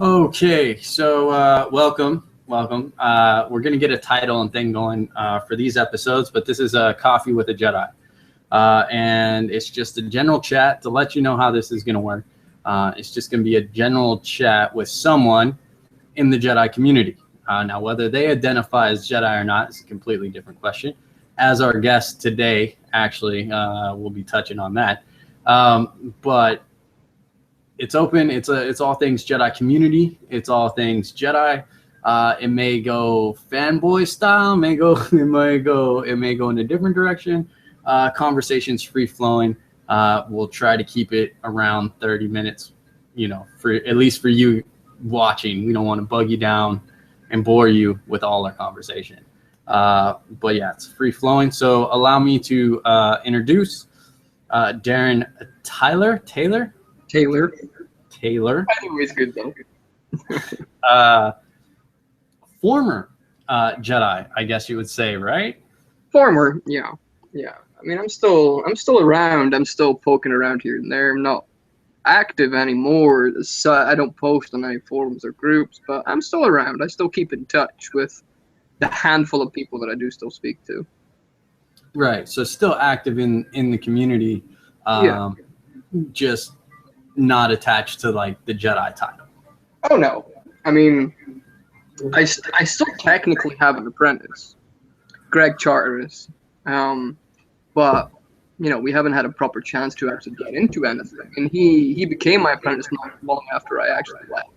Okay, so welcome. We're gonna get a title and thing going for these episodes, but this is a Coffee with a Jedi, and it's just a general chat to let you know how this is gonna work. It's just gonna be a general chat with someone in the Jedi community. Now, whether they identify as Jedi or not is a completely different question. As our guest today, actually, we'll be touching on that, but. It's open. It's all things Jedi community. It's all things Jedi. It may go fanboy style. It may go in a different direction. Conversations free flowing. We'll try to keep it around 30 minutes. You know, for at least for you watching. We don't want to bug you down and bore you with all our conversation. But yeah, it's free flowing. So allow me to introduce Darren Taylor. Always good though. Former Jedi, I guess you would say, right? Former, yeah. I mean, I'm still around. I'm still poking around here and there. I'm not active anymore. So I don't post on any forums or groups, but I'm still around. I still keep in touch with the handful of people that I do still speak to. Right. So still active in the community. Just not attached to like the Jedi title. Oh no, I mean, I still technically have an apprentice, Greg Charteris, but you know we haven't had a proper chance to actually get into anything, and he became my apprentice not long after I actually left,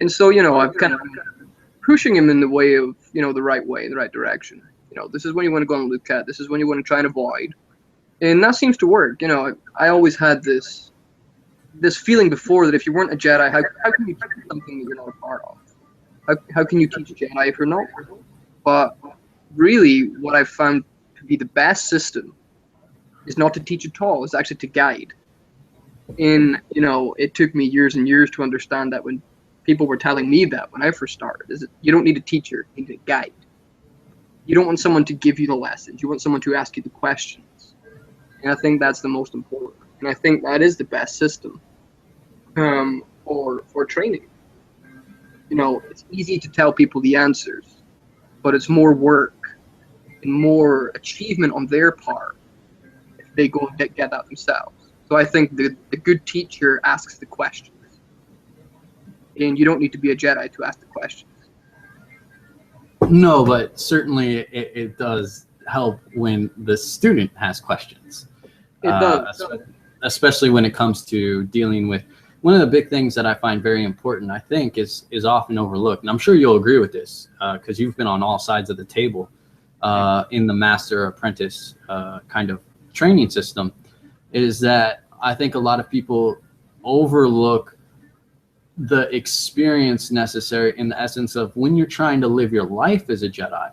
and so you know I've kind of been pushing him in the way of the right way, the right direction. You know, this is when you want to go and look at. This is when you want to try and avoid, and that seems to work. You know, I always had this feeling before that if you weren't a Jedi, how can you teach something that you're not a part of? How can you teach Jedi if you're not? But really, what I've found to be the best system is not to teach at all. It's actually to guide. And, it took me years and years to understand that when people were telling me that when I first started, is that you don't need a teacher, you need a guide. You don't want someone to give you the lessons. You want someone to ask you the questions. And I think that's the most important. And I think that is the best system for training. It's easy to tell people the answers, but it's more work and more achievement on their part if they go and get that themselves. So I think the good teacher asks the questions. And you don't need to be a Jedi to ask the questions. No, but certainly it does help when the student has questions. It does. Especially when it comes to dealing with one of the big things that I find very important, I think, is often overlooked. And I'm sure you'll agree with this because you've been on all sides of the table in the master apprentice kind of training system, is that I think a lot of people overlook the experience necessary in the essence of when you're trying to live your life as a Jedi.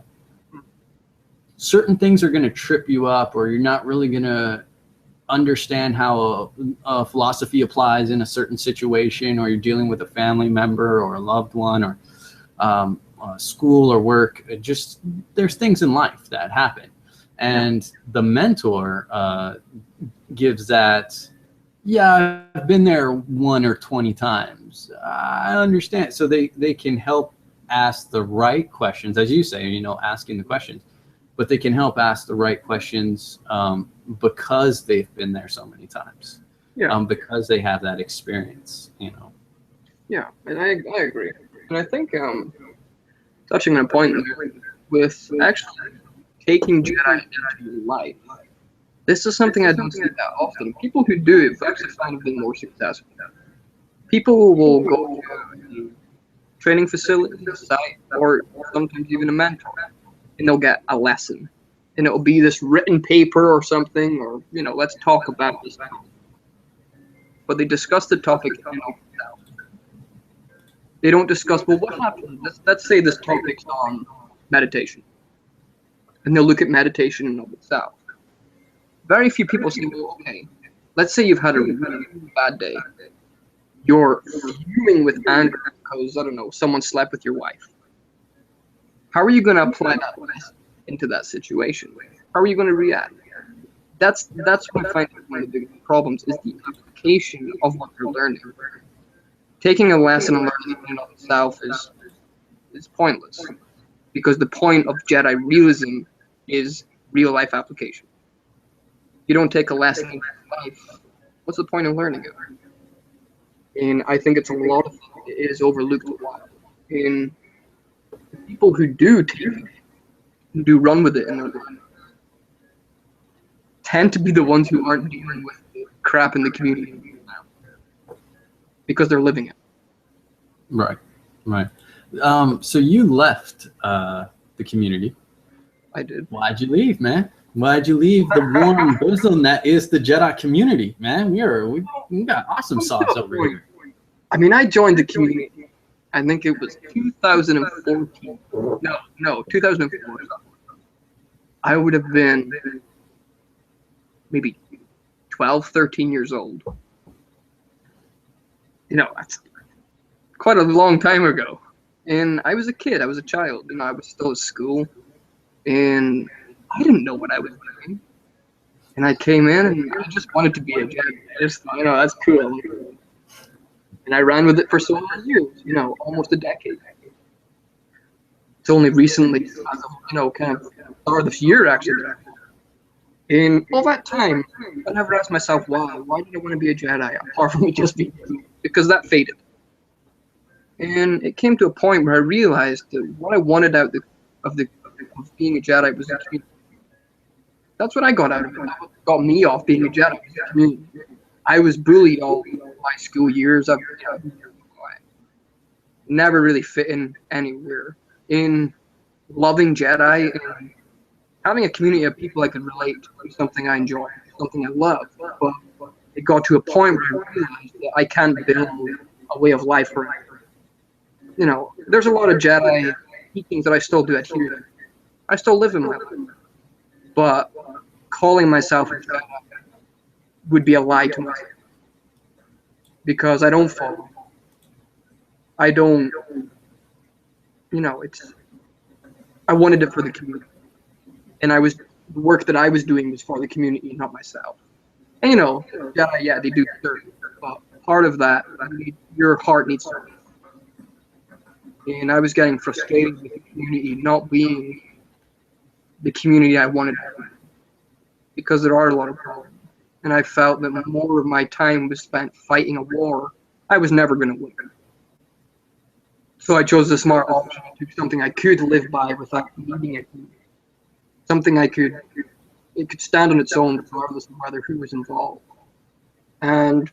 Certain things are going to trip you up, or you're not really going to understand how a philosophy applies in a certain situation, or you're dealing with a family member or a loved one, or school or work. Just there's things in life that happen, and the mentor gives that. Yeah, I've been there 1 or 20 times. I understand. So they can help ask the right questions, as you say. Asking the questions, but they can help ask the right questions. Because they've been there so many times, because they have that experience, Yeah, and I agree. And I think touching on a point there, with actually taking Jedi into your life, this is something I don't see that often. People who do it actually find being more successful. People will go to training facilities, site, or sometimes even a mentor, and they'll get a lesson. And it'll be this written paper or something, or, let's talk about this. But they discuss the topic, they don't discuss, well, what happened? Let's say this topic's on meditation. And they'll look at meditation in and of itself. Very few people say, well, okay, let's say you've had a really bad day. You're fuming with anger because, I don't know, someone slept with your wife. How are you going to apply that lesson into that situation? How are you going to react? That's what I find one of the big problems is the application of what you're learning. taking a lesson and learning in and of itself is pointless, because the point of Jedi realism is real life application. If you don't take a lesson in life, what's the point of learning it? And I think it's a lot of things it is overlooked a while. And the people who do take it, who do run with it in their life, tend to be the ones who aren't dealing with the crap in the community now, because they're living it. Right. So you left the community. I did. Why'd you leave, man? Why'd you leave the warm bosom that is the Jedi community, man? We got awesome sauce over here. I mean, I joined the community, I think it was 2014. No, 2004. I would have been maybe 12, 13 years old. That's quite a long time ago. And I was a kid, I was a child, I was still at school. And I didn't know what I was doing. And I came in and I just wanted to be a Jedi. I just thought, that's cool. And I ran with it for so many years, almost a decade. It's only recently, kind of start of this year, actually. In all that time, I never asked myself why. Why did I want to be a Jedi, apart from it just being because that faded. And it came to a point where I realized that what I wanted out of being a Jedi was the community. That's what I got out of it. That's what got me off being a Jedi. The community. I was bullied all my school years. I never really fit in anywhere. In loving Jedi and having a community of people I could relate to was something I enjoy, something I love. But it got to a point where I realized that I can't build a way of life forever. There's a lot of Jedi teachings that I still do adhere to. I still live in my life. But calling myself a Jedi would be a lie to myself. Because I don't follow. I don't, I wanted it for the community. And the work that I was doing was for the community, not myself. And Jedi, yeah, they do serve. But part of that, your heart needs service. And I was getting frustrated with the community not being the community I wanted to be, because there are a lot of problems. And I felt that more of my time was spent fighting a war I was never going to win. So I chose the smart option to do something I could live by without needing it. Something it could stand on its own regardless of whether who was involved. And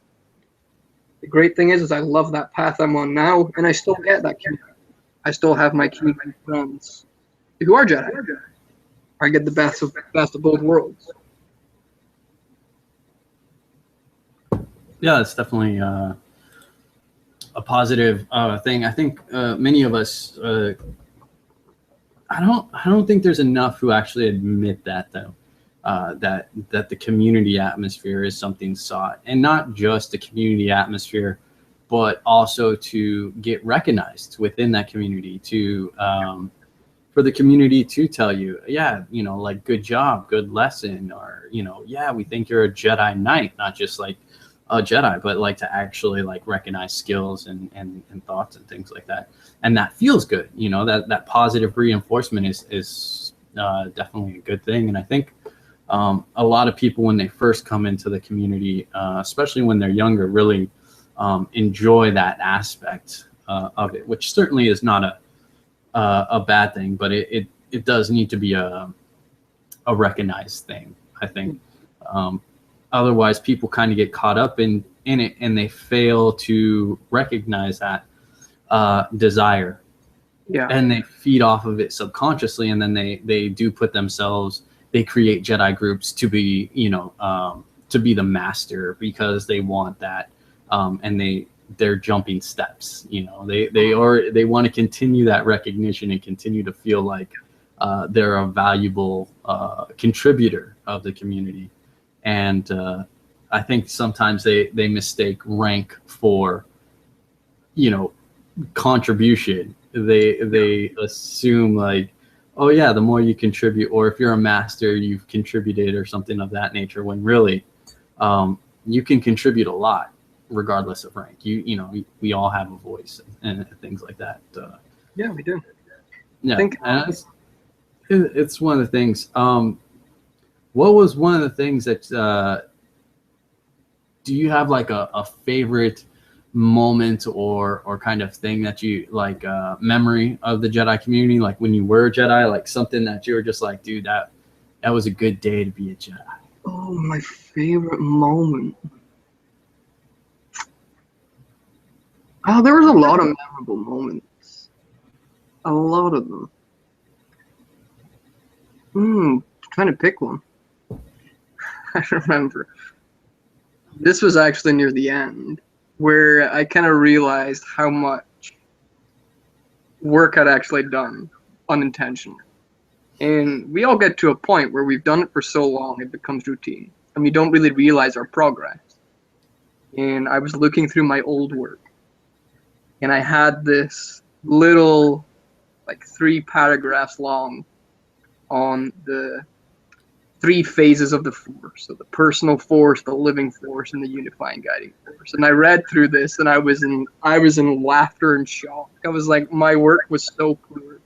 the great thing is I love that path I'm on now, and I still get that community. I still have my community friends who are Jedi. I get the best of both worlds. Yeah, it's definitely a positive thing. I think many of us. I don't think there's enough who actually admit that, though. That the community atmosphere is something sought, and not just the community atmosphere, but also to get recognized within that community, to for the community to tell you, yeah, like, good job, good lesson, or yeah, we think you're a Jedi Knight, not just like a Jedi, but like to actually like recognize skills and thoughts and things like that. And that feels good, that positive reinforcement is definitely a good thing. And I think a lot of people, when they first come into the community, especially when they're younger, really enjoy that aspect of it, which certainly is not a bad thing, but it does need to be a recognized thing, I think. Otherwise, people kind of get caught up in it, and they fail to recognize that desire. Yeah. And they feed off of it subconsciously, and then they do put themselves. They create Jedi groups to be, to be the master, because they want that, and they're jumping steps. They want to continue that recognition and continue to feel like they're a valuable contributor of the community. And I think sometimes they mistake rank for, contribution. They assume like, oh yeah, the more you contribute, or if you're a master, you've contributed or something of that nature, when really you can contribute a lot. regardless of rank. You know, we all have a voice and things like that. Yeah, we do. Yeah, and it's one of the things. What was one of the things that do you have like a favorite moment or kind of thing that you like, memory of the Jedi community, like when you were a Jedi, like something that you were just like, dude, that was a good day to be a Jedi? Oh, my favorite moment. Oh, there was a lot of memorable moments. A lot of them. Trying to pick one. I remember. This was actually near the end, where I kind of realized how much work I'd actually done unintentionally. And we all get to a point where we've done it for so long it becomes routine, and we don't really realize our progress. And I was looking through my old work, and I had this little, like 3 paragraphs long, on the 3 phases of the Force. So the personal Force, the living Force, and the unifying guiding Force. And I read through this, and I was in laughter and shock. I was like, my work was so clear.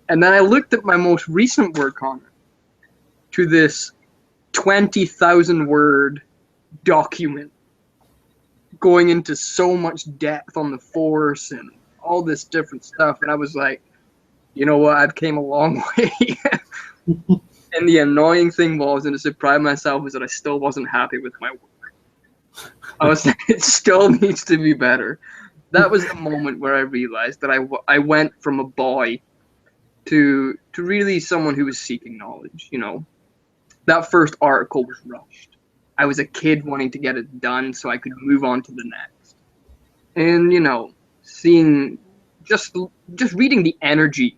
And then I looked at my most recent work on it, to this 20,000 word document going into so much depth on the Force and all this different stuff. And I was like, you know what, I've came a long way. And the annoying thing was, and to surprise myself, was that I still wasn't happy with my work. I was like, it still needs to be better. That was the moment where I realized that I went from a boy to really someone who was seeking knowledge. You know, that first article was rushed. I was a kid wanting to get it done so I could move on to the next. And, you know, seeing, just reading the energy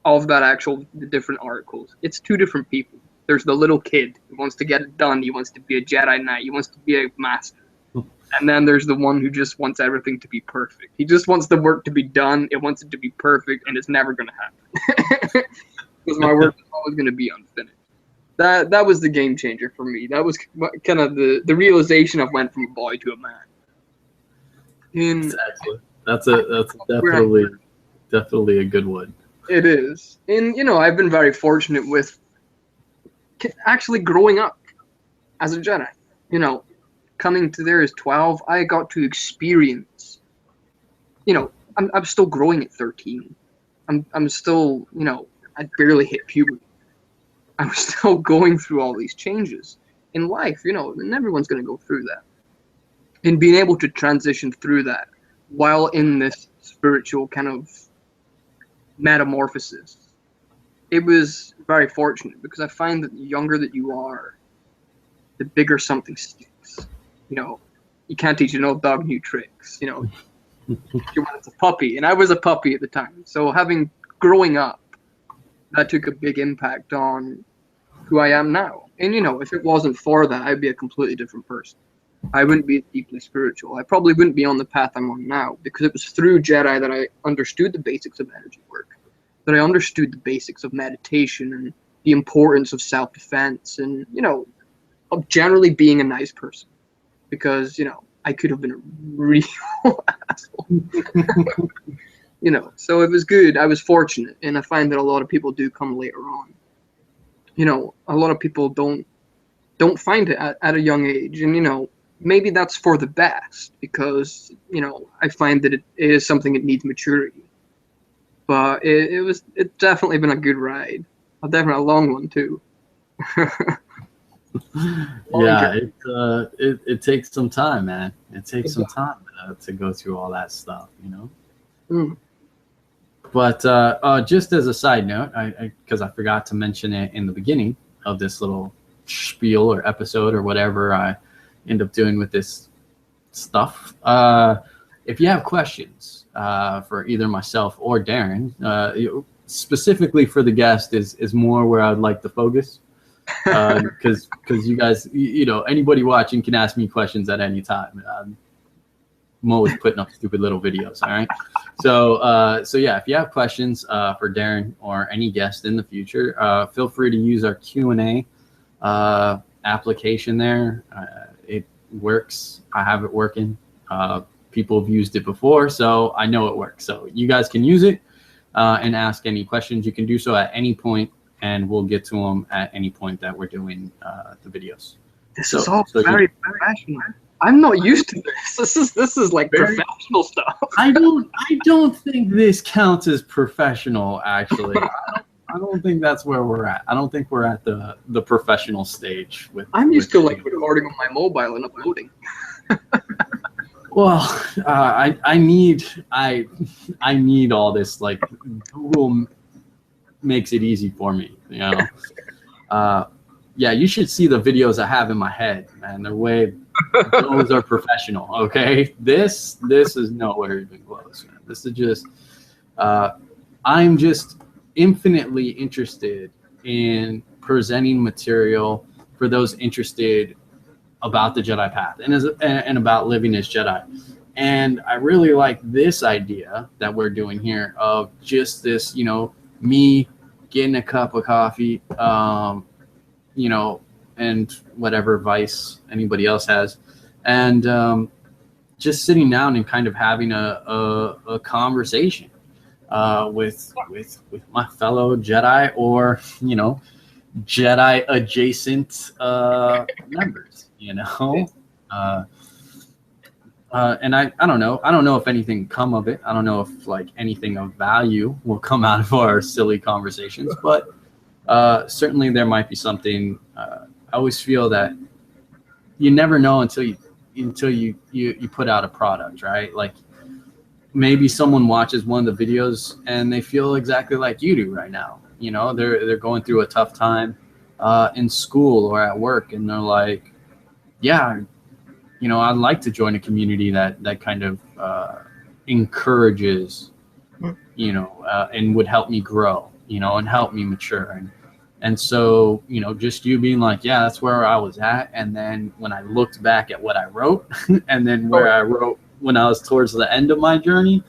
of that the different articles. It's 2 different people. There's the little kid who wants to get it done. He wants to be a Jedi Knight. He wants to be a master. And then there's the one who just wants everything to be perfect. He just wants the work to be done. It wants it to be perfect, and it's never going to happen. Because my work is always going to be unfinished. That was the game changer for me. That was kind of the realization of went from a boy to a man. Exactly. That's definitely a good one. It is. And, you know, I've been very fortunate with actually growing up as a Jedi. You know, coming to there as 12, I got to experience, you know, I'm still growing at 13. I'm still, you know, I barely hit puberty. I'm still going through all these changes in life, you know, and everyone's going to go through that. And being able to transition through that while in this spiritual kind of metamorphosis, it was very fortunate, because I find that the younger that you are, the bigger something sticks. You know, you can't teach an old dog new tricks. You know, it's a puppy, and I was a puppy at the time. So growing up, that took a big impact on who I am now. And, you know, if it wasn't for that, I'd be a completely different person. I wouldn't be deeply spiritual. I probably wouldn't be on the path I'm on now, because it was through Jedi that I understood the basics of energy work, that I understood the basics of meditation and the importance of self-defense and, you know, of generally being a nice person. Because, you know, I could have been a real asshole. You know, so it was good. I was fortunate, and I find that a lot of people do come later on. You know, a lot of people don't find it at a young age, and, you know, maybe that's for the best, because, you know, I find that it is something that needs maturity. But it's definitely been a good ride. Definitely a long one too. Yeah, it takes some time, man. It takes some time to go through all that stuff, you know. Mm. But just as a side note, because I forgot to mention it in the beginning of this little spiel or episode or whatever I end up doing with this stuff. If you have questions for either myself or Darren, specifically for the guest is more where I'd like to focus. Because you guys, you know, anybody watching can ask me questions at any time. I'm always putting up stupid little videos. All right. So yeah, if you have questions for Darren or any guest in the future, feel free to use our Q&A application there. works. I have it working. People have used it before, so I know it works. So you guys can use it and ask any questions. You can do so at any point, and we'll get to them at any point that we're doing the videos. This is all very professional. I'm not used to this. This is like professional stuff. I don't think this counts as professional, actually. I don't think that's where we're at. I don't think we're at the professional stage with. I'm used to like recording on my mobile and uploading. Well, I need all this, like, Google makes it easy for me, you know. Yeah, you should see the videos I have in my head, man. Those are professional, okay? This is nowhere even close, man. This is just I'm just infinitely interested in presenting material for those interested about the Jedi path and about living as Jedi. And I really like this idea that we're doing here of just this, you know, me getting a cup of coffee, you know, and whatever vice anybody else has, and just sitting down and kind of having a conversation with my fellow Jedi, or, you know, Jedi adjacent members, you know. And I don't know if anything come of it. I don't know if like anything of value will come out of our silly conversations, but certainly there might be something. I always feel that you never know until you put out a product, right? Like maybe someone watches one of the videos and they feel exactly like you do right now. You know, they're going through a tough time in school or at work, and they're like, yeah, you know, I'd like to join a community that kind of encourages, you know, and would help me grow, you know, and help me mature. And so, you know, just you being like, yeah, that's where I was at. And then when I looked back at what I wrote and then where I wrote when I was towards the end of my journey,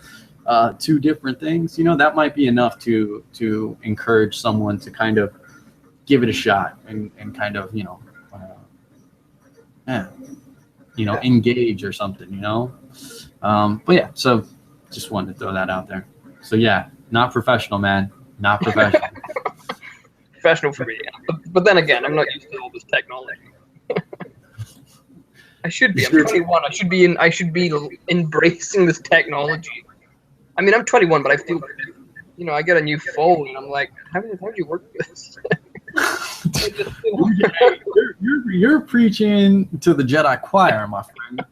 two different things, you know, that might be enough to encourage someone to kind of give it a shot and kind of, you know, engage or something, you know. But yeah, so just wanted to throw that out there. So yeah, not professional, man, not professional. Professional for me, but then again, I'm not used to all this technology. I should be. I'm 21. I should be embracing this technology. I mean, I'm 21, but I feel, you know, I get a new phone, and I'm like, how did you work this? You're preaching to the Jedi choir, my friend.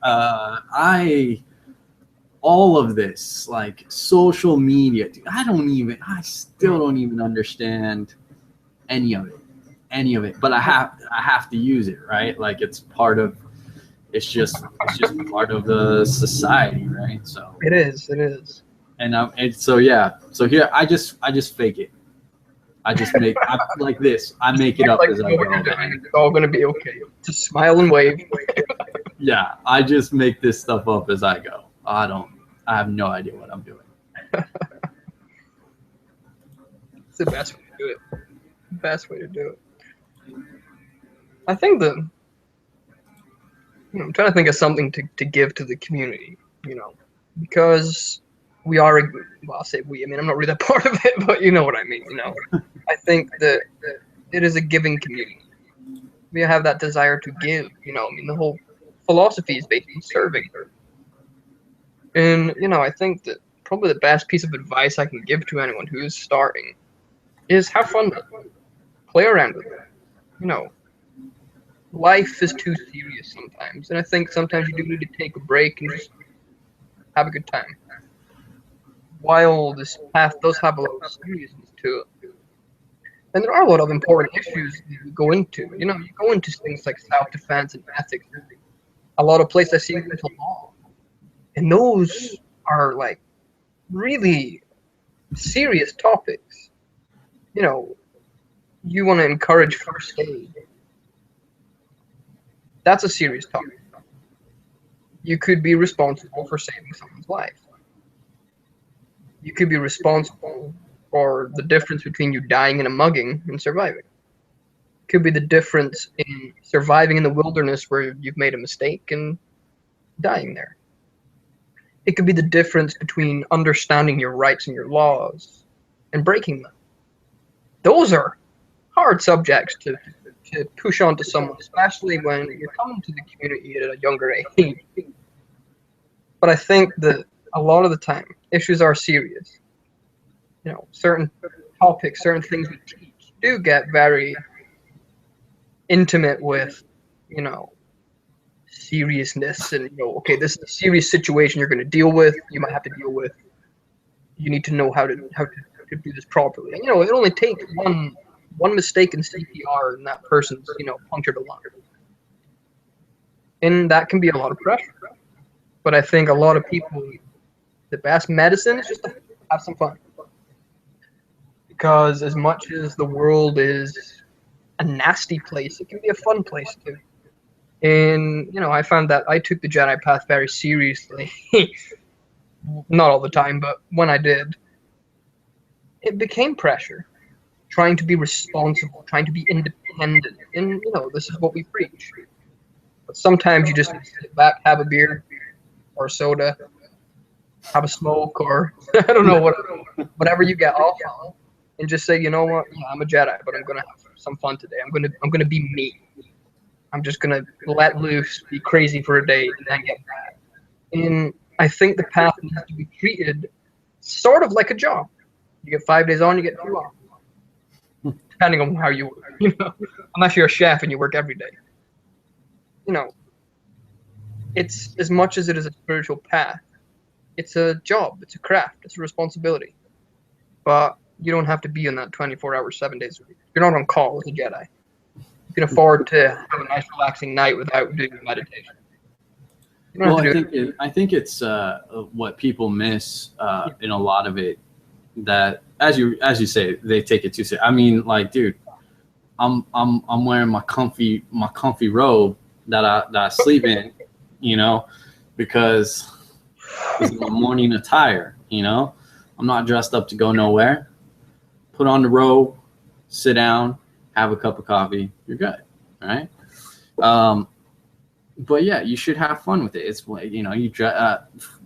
All of this, like social media, dude, I still don't even understand any of it, but I have to use it, right? Like it's just part of the society, right? So it is. And so yeah, so here I just fake it. I just make like this. I make it up as I go. It's all gonna be okay. Just smile and wave. Yeah, I just make this stuff up as I go. I have no idea what I'm doing. It's the best way to do it. Best way to do it. I think I'm trying to think of something to give to the community, you know, because we are, well, I'll say we, I mean, I'm not really that part of it, but you know what I mean, you know. I think that it is a giving community. We have that desire to give, you know. I mean, the whole philosophy is basically serving. And, you know, I think that probably the best piece of advice I can give to anyone who is starting is have fun with it. Play around with it. You know, life is too serious sometimes. And I think sometimes you do need to take a break and just have a good time. While this path does have a lot of seriousness to it. And there are a lot of important issues that you go into. You know, you go into things like self-defense and ethics. A lot of places I see mental law. And those are like really serious topics. You know, you want to encourage first aid. That's a serious topic. You could be responsible for saving someone's life. You could be responsible for the difference between you dying in a mugging and surviving. Could be the difference in surviving in the wilderness where you've made a mistake and dying there. It could be the difference between understanding your rights and your laws and breaking them. Those are hard subjects to push onto someone, especially when you're coming to the community at a younger age. But I think that a lot of the time, issues are serious. You know, certain topics, certain things we teach do get very intimate with, you know, seriousness, and okay, this is a serious situation you're going to deal with. You might have to deal with. You need to know how to do this properly. And it only takes one mistake in CPR and that person's punctured a lung, and that can be a lot of pressure. But I think a lot of people, the best medicine is just to have some fun, because as much as the world is a nasty place, it can be a fun place too. And I found that I took the Jedi path very seriously. Not all the time, but when I did, it became pressure. Trying to be responsible, trying to be independent. And, this is what we preach. But sometimes you just need to sit back, have a beer or a soda, have a smoke, or I don't know, whatever you get off on, and just say, you know what, yeah, I'm a Jedi, but I'm going to have some fun today. I'm going to be me. I'm just going to let loose, be crazy for a day, and then get back. And I think the path needs to be treated sort of like a job. You get 5 days on, you get 2 off. Depending on how you work, unless you're a chef and you work every day. It's as much as it is a spiritual path. It's a job, it's a craft, it's a responsibility. But you don't have to be in that 24 hours, 7 days a week. You're not on call as a Jedi. You can afford to have a nice, relaxing night without doing meditation. Well, I think it's what people miss in a lot of it, that as you say, they take it too serious. I mean, like, dude, I'm wearing my comfy robe that I sleep in, because it's my morning attire. I'm not dressed up to go nowhere. Put on the robe, sit down, have a cup of coffee. You're good, all right? But yeah, you should have fun with it. It's you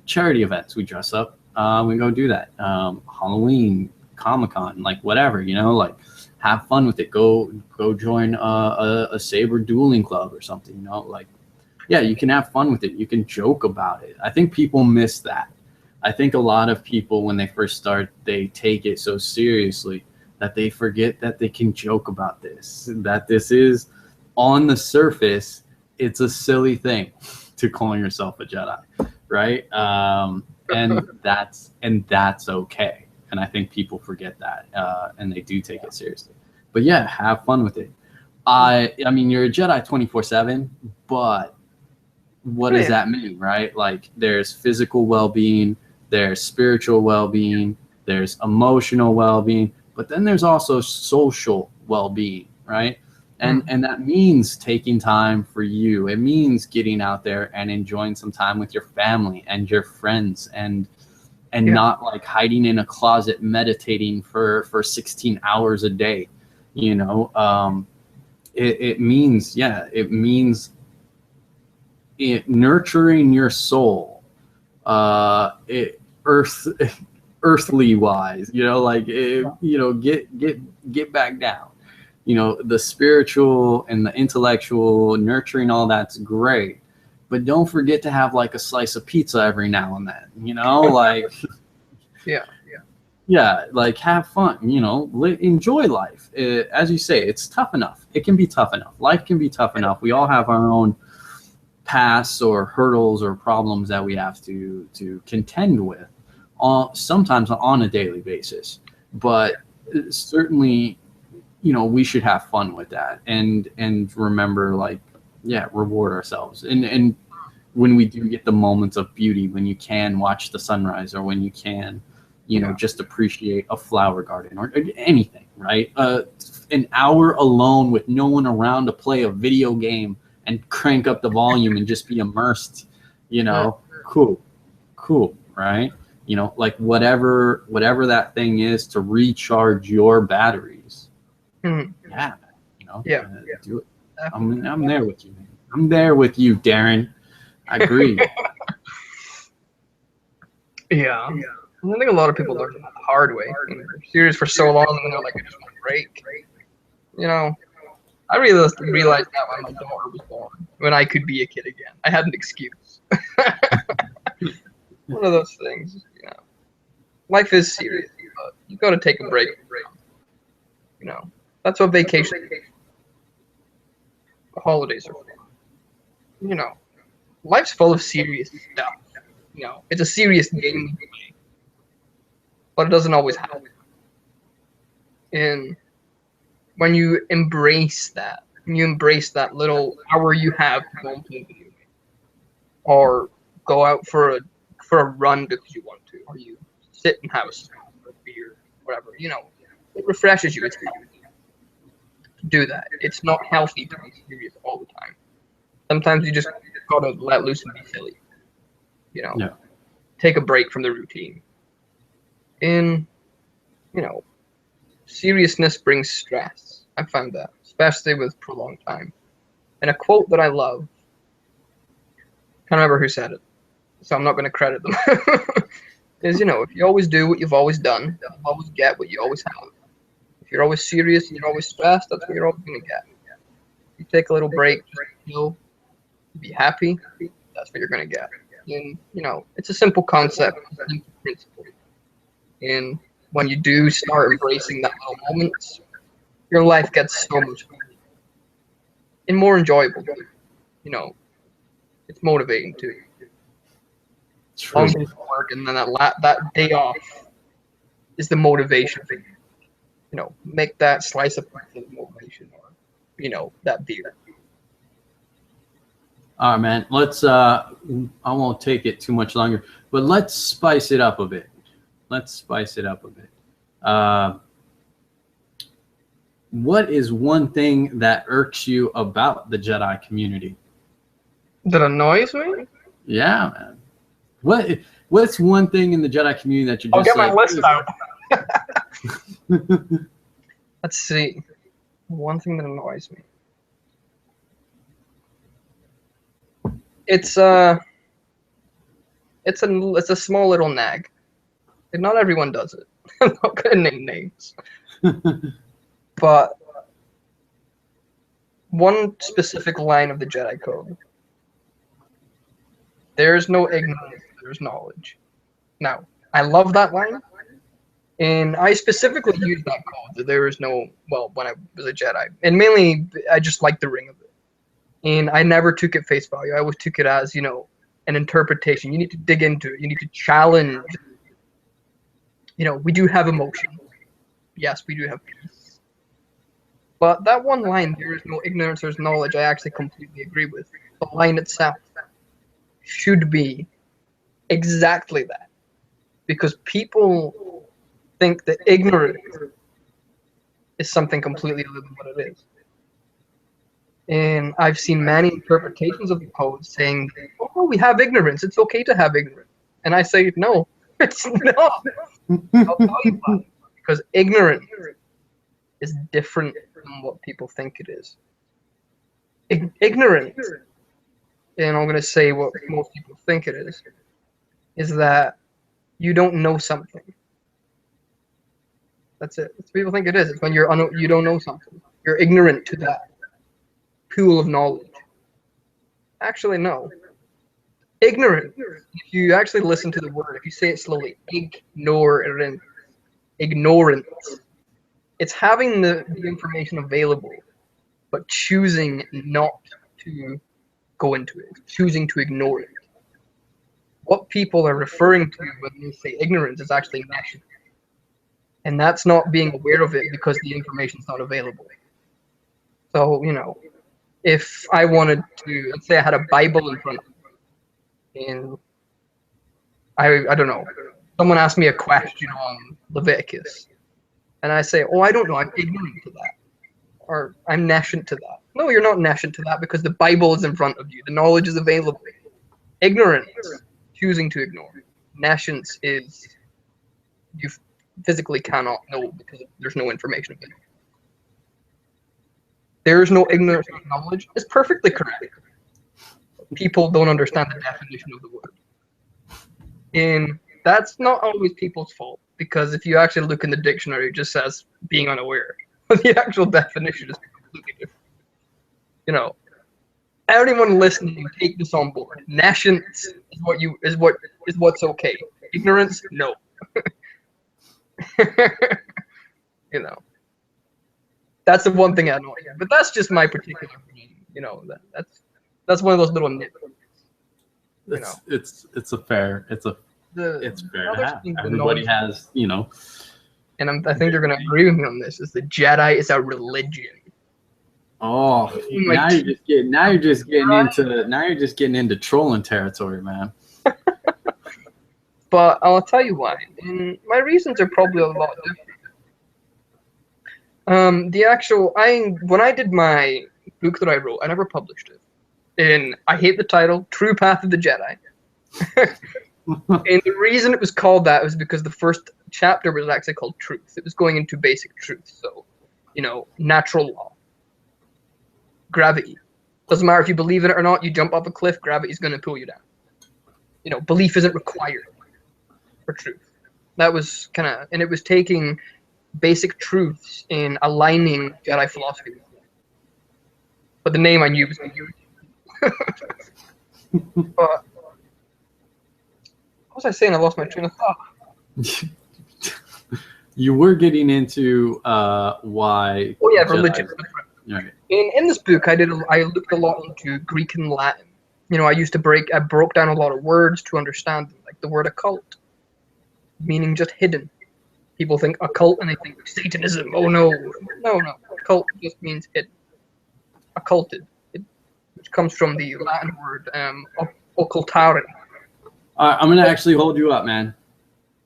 charity events. We dress up. We go do that. Halloween, Comic-Con, like whatever, like have fun with it. Go join a saber dueling club or something, like, yeah, you can have fun with it. You can joke about it. I think people miss that. I think a lot of people, when they first start, they take it so seriously that they forget that they can joke about this, that this is, on the surface, it's a silly thing to calling yourself a Jedi, right? And that's okay. And I think people forget that, and they do take it seriously. But yeah, have fun with it. I mean, you're a Jedi 24/7, but what does that mean, right? Like, there's physical well-being, there's spiritual well-being, there's emotional well-being, but then there's also social well-being, right? And that means taking time for you. It means getting out there and enjoying some time with your family and your friends, and not like hiding in a closet meditating for 16 hours a day. It means nurturing your soul, earthly wise, get back down. The spiritual and the intellectual nurturing, all that's great, but don't forget to have like a slice of pizza every now and then, like, yeah, like have fun, enjoy life. As you say, it's tough enough. It can be tough enough. Life can be tough enough. We all have our own paths or hurdles or problems that we have to contend with, sometimes on a daily basis. But certainly, we should have fun with that, and remember, like, reward ourselves. And when we do get the moments of beauty, when you can watch the sunrise, or when you can, just appreciate a flower garden or anything, right? An hour alone with no one around to play a video game and crank up the volume and just be immersed, cool, right? Like whatever that thing is to recharge your batteries. Yeah, know. Yeah. Do it. I'm there with you, man. I'm there with you, Darren. I agree. Yeah. I think a lot of people learn it the hard way. They're serious for so long, and they're like, I just want a break. You know, I realized that when my daughter was born, when I could be a kid again. I had an excuse. One of those things, you know. Life is serious, but you got to take a break. You know, that's what vacation. The holidays are fun. You know, life's full of serious stuff. You know, it's a serious game, but it doesn't always happen. And when you embrace that little hour you have to go and play video game, or go out for a run because you want to, or you sit and have a smoke or a beer, whatever, you know, it refreshes you. It's healthy to do that. It's not healthy to be serious all the time. Sometimes you just gotta let loose and be silly. You know, Yeah. Take a break from the routine. And, you know, seriousness brings stress. I found that, especially with prolonged time. And a quote that I love, can't remember who said it, so I'm not going to credit them, is, you know, if you always do what you've always done, you'll always get what you always have. If you're always serious and you're always stressed, that's what you're always going to get. If you take a little break, just chill, be happy, that's what you're going to get. And, you know, it's a simple concept, a simple principle. And when you do start embracing that little moments, your life gets so much better and more enjoyable. You know, it's motivating too. True. Long days of work, and then that day off is the motivation for you. You know, make that slice of motivation, or, you know, that beer. All right, man. Let's. I won't take it too much longer, but let's spice it up a bit. What is one thing that irks you about the Jedi community? That annoys me? Yeah, man. What's one thing in the Jedi community that you're just I'll get my list out. Let's see. One thing that annoys me. It's a small little nag. And not everyone does it. I'm not gonna name names. But one specific line of the Jedi Code. There's no ignorance, there's knowledge. Now, I love that line. And I specifically used that code, that there is no, well, when I was a Jedi. And mainly, I just liked the ring of it. And I never took it face value. I always took it as, you know, an interpretation. You need to dig into it. You need to challenge. You know, we do have emotion. Yes, we do have peace. But that one line, there is no ignorance, there's knowledge, I actually completely agree with. The line itself should be exactly that. Because people think that ignorance is something completely other than what it is. And I've seen many interpretations of the code saying, oh, we have ignorance, it's okay to have ignorance. And I say, no, it's not. I'll tell you why. Because ignorance is different from what people think it is. Ignorance, and I'm going to say what most people think it is that you don't know something. That's it. That's what people think it is. It's when you don't know something. You're ignorant to that pool of knowledge. Actually, no. Ignorant. If you actually listen to the word, if you say it slowly, ignorance. It's having the information available, but choosing not to go into it, choosing to ignore it. What people are referring to when they say ignorance is actually national. And that's not being aware of it because the information's not available. So, you know, if I wanted to, let's say I had a Bible in front of me, and I don't know, someone asked me a question on Leviticus, and I say, oh, I don't know, I'm ignorant to that, or I'm nascent to that. No, you're not nascent to that because the Bible is in front of you. The knowledge is available. Ignorance, choosing to ignore. Nascence is you physically cannot know because there's no information available. There is no ignorance of knowledge is perfectly correct. People don't understand the definition of the word. And that's not always people's fault, because if you actually look in the dictionary, it just says being unaware. But the actual definition is completely different. You know, anyone listening, take this on board. Nescience is what's okay. Ignorance, no. You know, that's the one thing I know. But that's just my particular opinion. You know, that's one of those little nitpicks. You know, it's fair to have. Everybody has, you know. And I think you're going to agree with me on this. Is the Jedi is a religion. Oh, now you're just getting into trolling territory, man. But I'll tell you why. And my reasons are probably a lot different. When I did my book that I wrote, I never published it. And I hate the title, True Path of the Jedi. And the reason it was called that was because the first chapter was actually called Truth. It was going into basic truth. So, you know, natural law. Gravity. Doesn't matter if you believe in it or not, you jump off a cliff, gravity's going to pull you down. You know, belief isn't required for truth. That was and it was taking basic truths and aligning Jedi philosophy with it. But the name I knew was going to But what was I saying? I lost my train of thought. You were getting into why. Oh yeah, religion. Right. In this book, I looked a lot into Greek and Latin. You know, I broke down a lot of words to understand them, like the word occult, meaning just hidden. People think occult and they think Satanism. Oh no. Occult just means hidden. Occulted, which comes from the Latin word occultare. I'm gonna actually hold you up, man.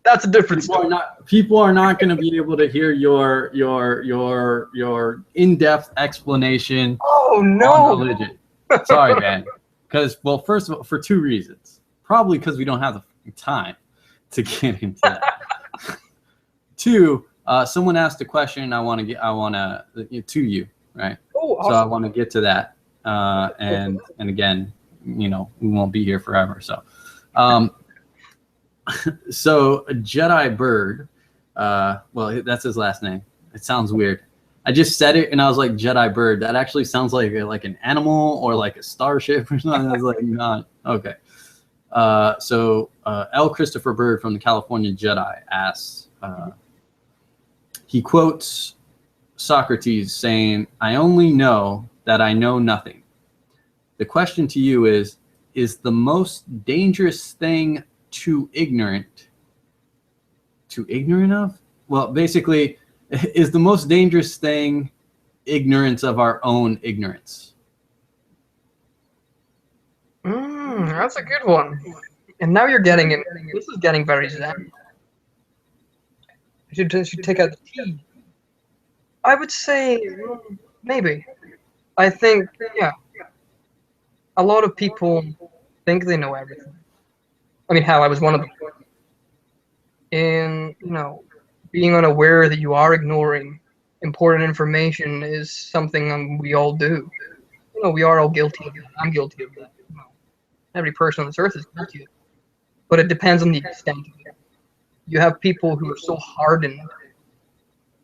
That's a different story. People are not going to be able to hear your in-depth explanation. Oh no! On religion. Sorry, man. Because, well, first of all, for two reasons. Probably because we don't have the time to get into that. Two, someone asked a question. To you, right? Oh, awesome. So I want to get to that. And again, you know, we won't be here forever. So. So Jedi Bird, well, that's his last name. It sounds weird. I just said it and I was like, Jedi Bird. That actually sounds like an animal or like a starship or something. I was like, not okay. So L. Christopher Bird from the California Jedi asks. He quotes Socrates saying, "I only know that I know nothing." The question to you is the most dangerous thing too ignorant of? Well, basically, is the most dangerous thing ignorance of our own ignorance? That's a good one. And now you're getting in. This is getting very zen. I should take out the tea. I would say maybe. I think, yeah. A lot of people think they know everything. I mean, hell, I was one of them. And, you know, being unaware that you are ignoring important information is something we all do. You know, we are all guilty of it. I'm guilty of that. You know, every person on this earth is guilty of it. But it depends on the extent of it. You have people who are so hardened,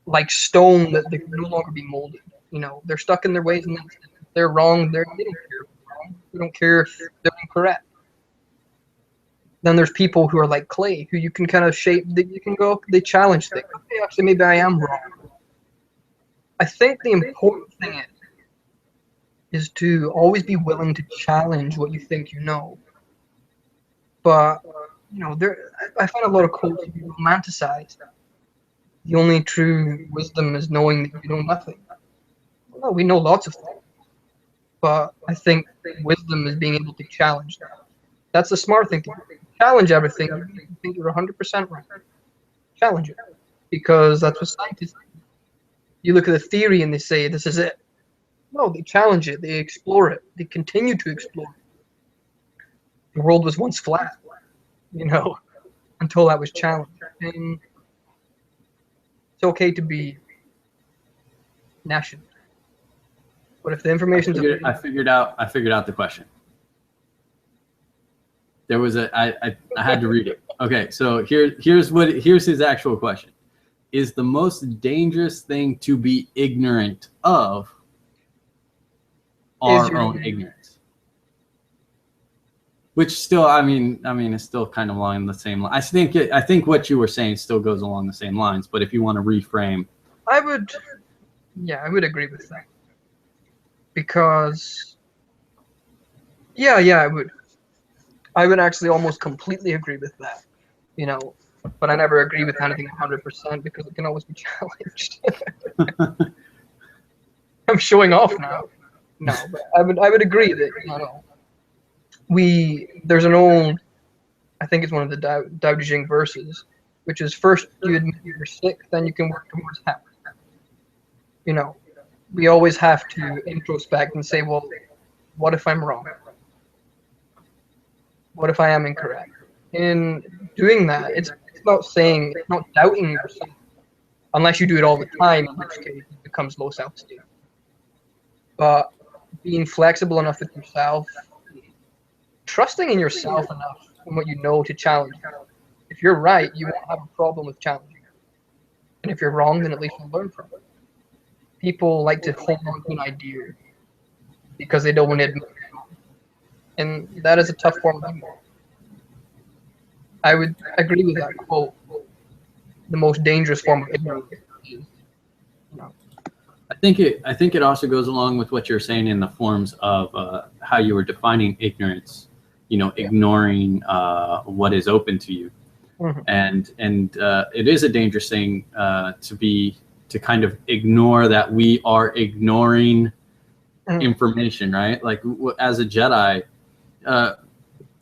like stone, that they can no longer be molded. You know, they're stuck in their ways, and if they're wrong, they don't care if they're wrong. They don't care if they're incorrect. Then there's people who are like clay, who you can kind of shape, that you can go, they challenge things. Okay, actually, maybe I am wrong. I think the important thing is to always be willing to challenge what you think you know. But, you know, I find a lot of quotes that you romanticize. The only true wisdom is knowing that you know nothing. Well, we know lots of things. But I think wisdom is being able to challenge that. That's the smart thing to do. Challenge everything. You think you're 100% right. Challenge it. Because that's what scientists do. You look at the theory and they say, this is it. No, they challenge it. They explore it. They continue to explore it. The world was once flat, you know, until that was challenged. And it's okay to be national. But if the information's I figured out the question. There was I had to read it. Okay, so here's his actual question. Is the most dangerous thing to be ignorant of our own ignorance? Which still, I mean, it's still kind of along the same line. I think what you were saying still goes along the same lines. But if you want to reframe, I would agree with that. Because, I would actually almost completely agree with that, but I never agree with anything 100% because it can always be challenged. I'm showing off now. No, but I would agree that, there's an old, I think it's one of the Tao Te Ching verses, which is first you admit you're sick, then you can work towards health. We always have to introspect and say, well, what if I'm wrong? What if I am incorrect? In doing that, it's not doubting yourself, unless you do it all the time, in which case it becomes low self-esteem. But being flexible enough with yourself, trusting in yourself enough and what you know to challenge you. If you're right, you won't have a problem with challenging. And if you're wrong, then at least you'll learn from it. People like to hold on to an idea because they don't want to admit it. And that is a tough form of ignorance. I would agree with that quote. The most dangerous form of ignorance is, I think it also goes along with what you're saying in the forms of how you were defining ignorance. Ignoring what is open to you, and it is a dangerous thing to kind of ignore that we are ignoring information, right? Like as a Jedi,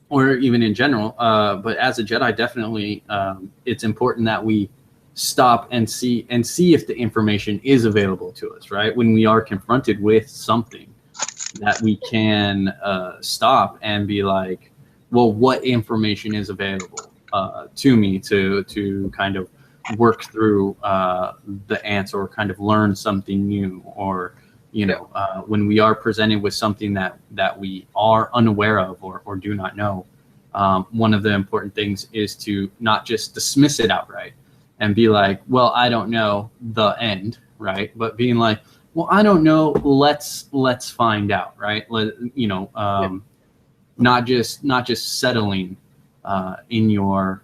or even in general, but as a Jedi, definitely, it's important that we stop and see if the information is available to us, right? When we are confronted with something, that we can stop and be like, well, what information is available to me to kind of work through the answer or kind of learn something new, or when we are presented with something that we are unaware of or do not know, one of the important things is to not just dismiss it outright and be like, well, I don't know, the end, right? But being like, well, I don't know, let's find out, right? Not just settling in your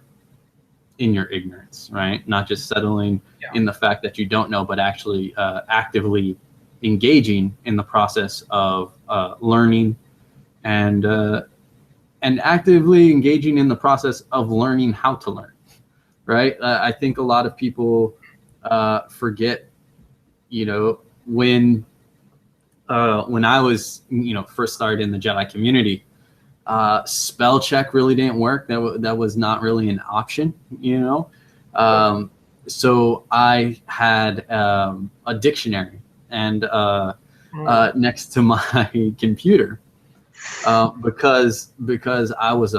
ignorance, right? Not just settling in the fact that you don't know, but actually actively engaging in the process of learning and actively engaging in the process of learning how to learn, right? I think a lot of people forget, when I was, first started in the Jedi community, spell check really didn't work. That was not really an option, so I had a dictionary and next to my computer because I was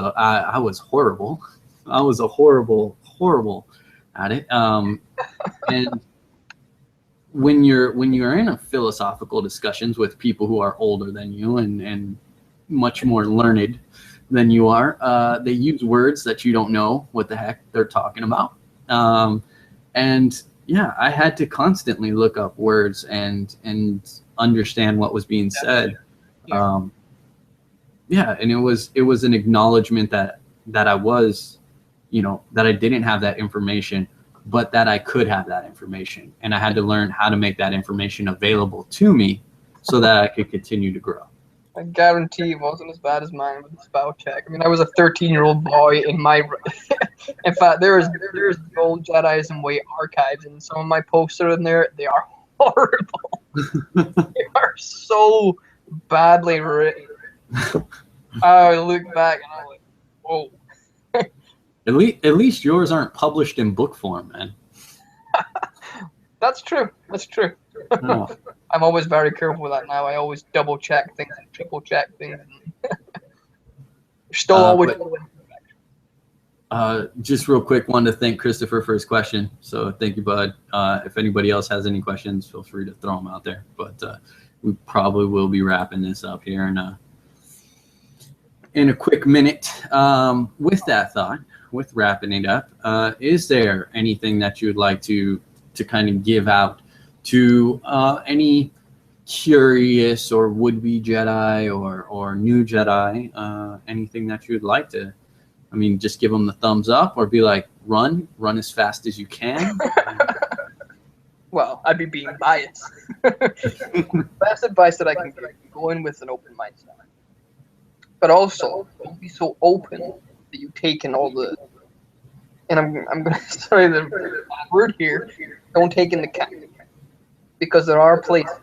horrible. I was a horrible at it. And when you're in a philosophical discussions with people who are older than you and much more learned than you are, they use words that you don't know what the heck they're talking about. And yeah, I had to constantly look up words and understand what was being said. And it was an acknowledgement that I was, that I didn't have that information, but that I could have that information. And I had to learn how to make that information available to me so that I could continue to grow. I guarantee it wasn't as bad as mine with the spell check. I mean, I was a 13-year-old boy in my... In fact, there's the old Jedi Way archives, and some of my posters in there, they are horrible. They are so badly written. I look back and I'm like, whoa. At least yours aren't published in book form, man. That's true. Oh. I'm always very careful with that now. I always double check things and triple check things. Still always. Just real quick, wanted to thank Christopher for his question. So thank you, bud. If anybody else has any questions, feel free to throw them out there. But we probably will be wrapping this up here in a quick minute. With that thought, with wrapping it up, is there anything that you would like to kind of give out to any curious or would-be Jedi or new Jedi? Anything that you would like to, I mean, just give them the thumbs up, or be like, run as fast as you can? Well, I'd be being biased. Best advice that I can give: go in with an open mindset. But also, don't be so open that you take in all the. And I'm going to say the bad word here. Don't take in the cat, because there are places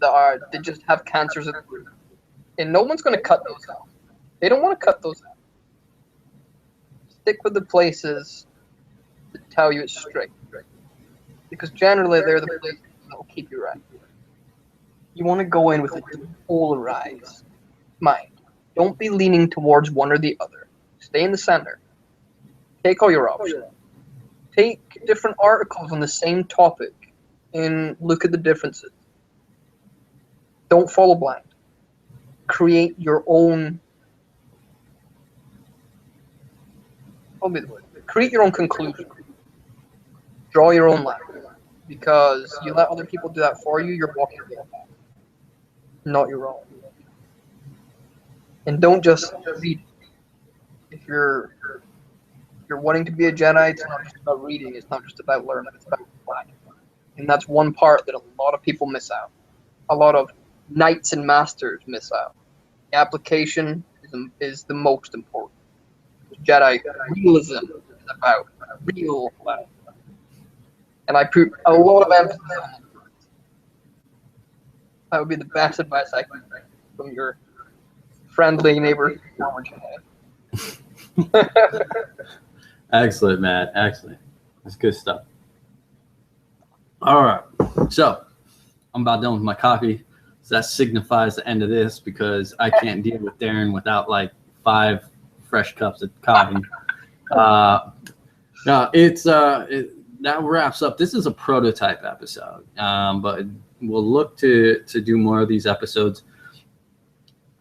that just have cancers at the root, and no one's going to cut those out. They don't want to cut those out. Stick with the places that tell you it's strict, because generally they're the places that will keep you right. You want to go in with a polarized mind. Don't be leaning towards one or the other. Stay in the center. Take all your options. Take different articles on the same topic and look at the differences. Don't follow blind. Create your own. Create your own conclusion. Draw your own line. Because you let other people do that for you, you're walking your own path, not your own. And don't just read. If you're wanting to be a Jedi, it's not just about reading. It's not just about learning. It's about applying. And that's one part that a lot of people miss out. A lot of knights and masters miss out. The application is the most important. Jedi realism is about real life. And I put a lot of emphasis on that. That would be the best advice I can get from your friendly neighbor, former Jedi. Excellent, Matt. Excellent. That's good stuff. All right. So I'm about done with my coffee. So that signifies the end of this, because I can't deal with Darren without like 5 fresh cups of coffee. That wraps up. This is a prototype episode, but we'll look to do more of these episodes.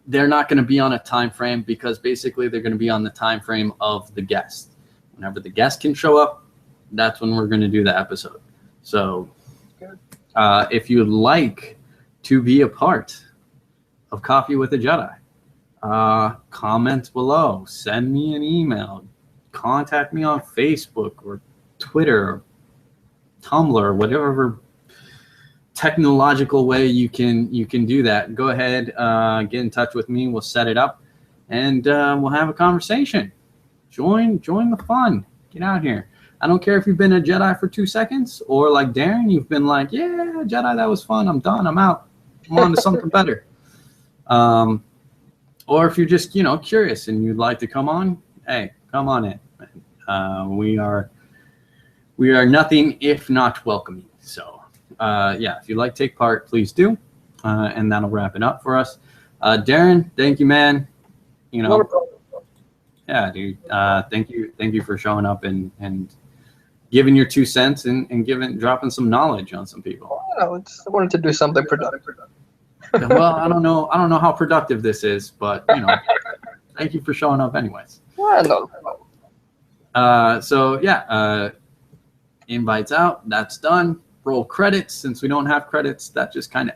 They're not going to be on a time frame, because basically they're going to be on the time frame of the guest. Whenever the guest can show up, that's when we're going to do the episode. So if you'd like to be a part of Coffee with a Jedi, comment below, send me an email, contact me on Facebook or Twitter or Tumblr, whatever technological way you can do that. Go ahead, get in touch with me. We'll set it up, and we'll have a conversation. Join the fun. Get out here. I don't care if you've been a Jedi for 2 seconds, or like Darren, you've been like, yeah, Jedi, that was fun. I'm done. I'm out. I'm on to something better. Or if you're just curious and you'd like to come on, hey, come on in. We are nothing if not welcoming. So, if you'd like to take part, please do. And that'll wrap it up for us. Darren, thank you, man. Yeah, dude. Thank you for showing up and giving your 2 cents and dropping some knowledge on some people. I wanted to do something productive. Well, I don't know how productive this is, but thank you for showing up anyways. No. Invites out. That's done. Roll credits. Since we don't have credits, that just kind of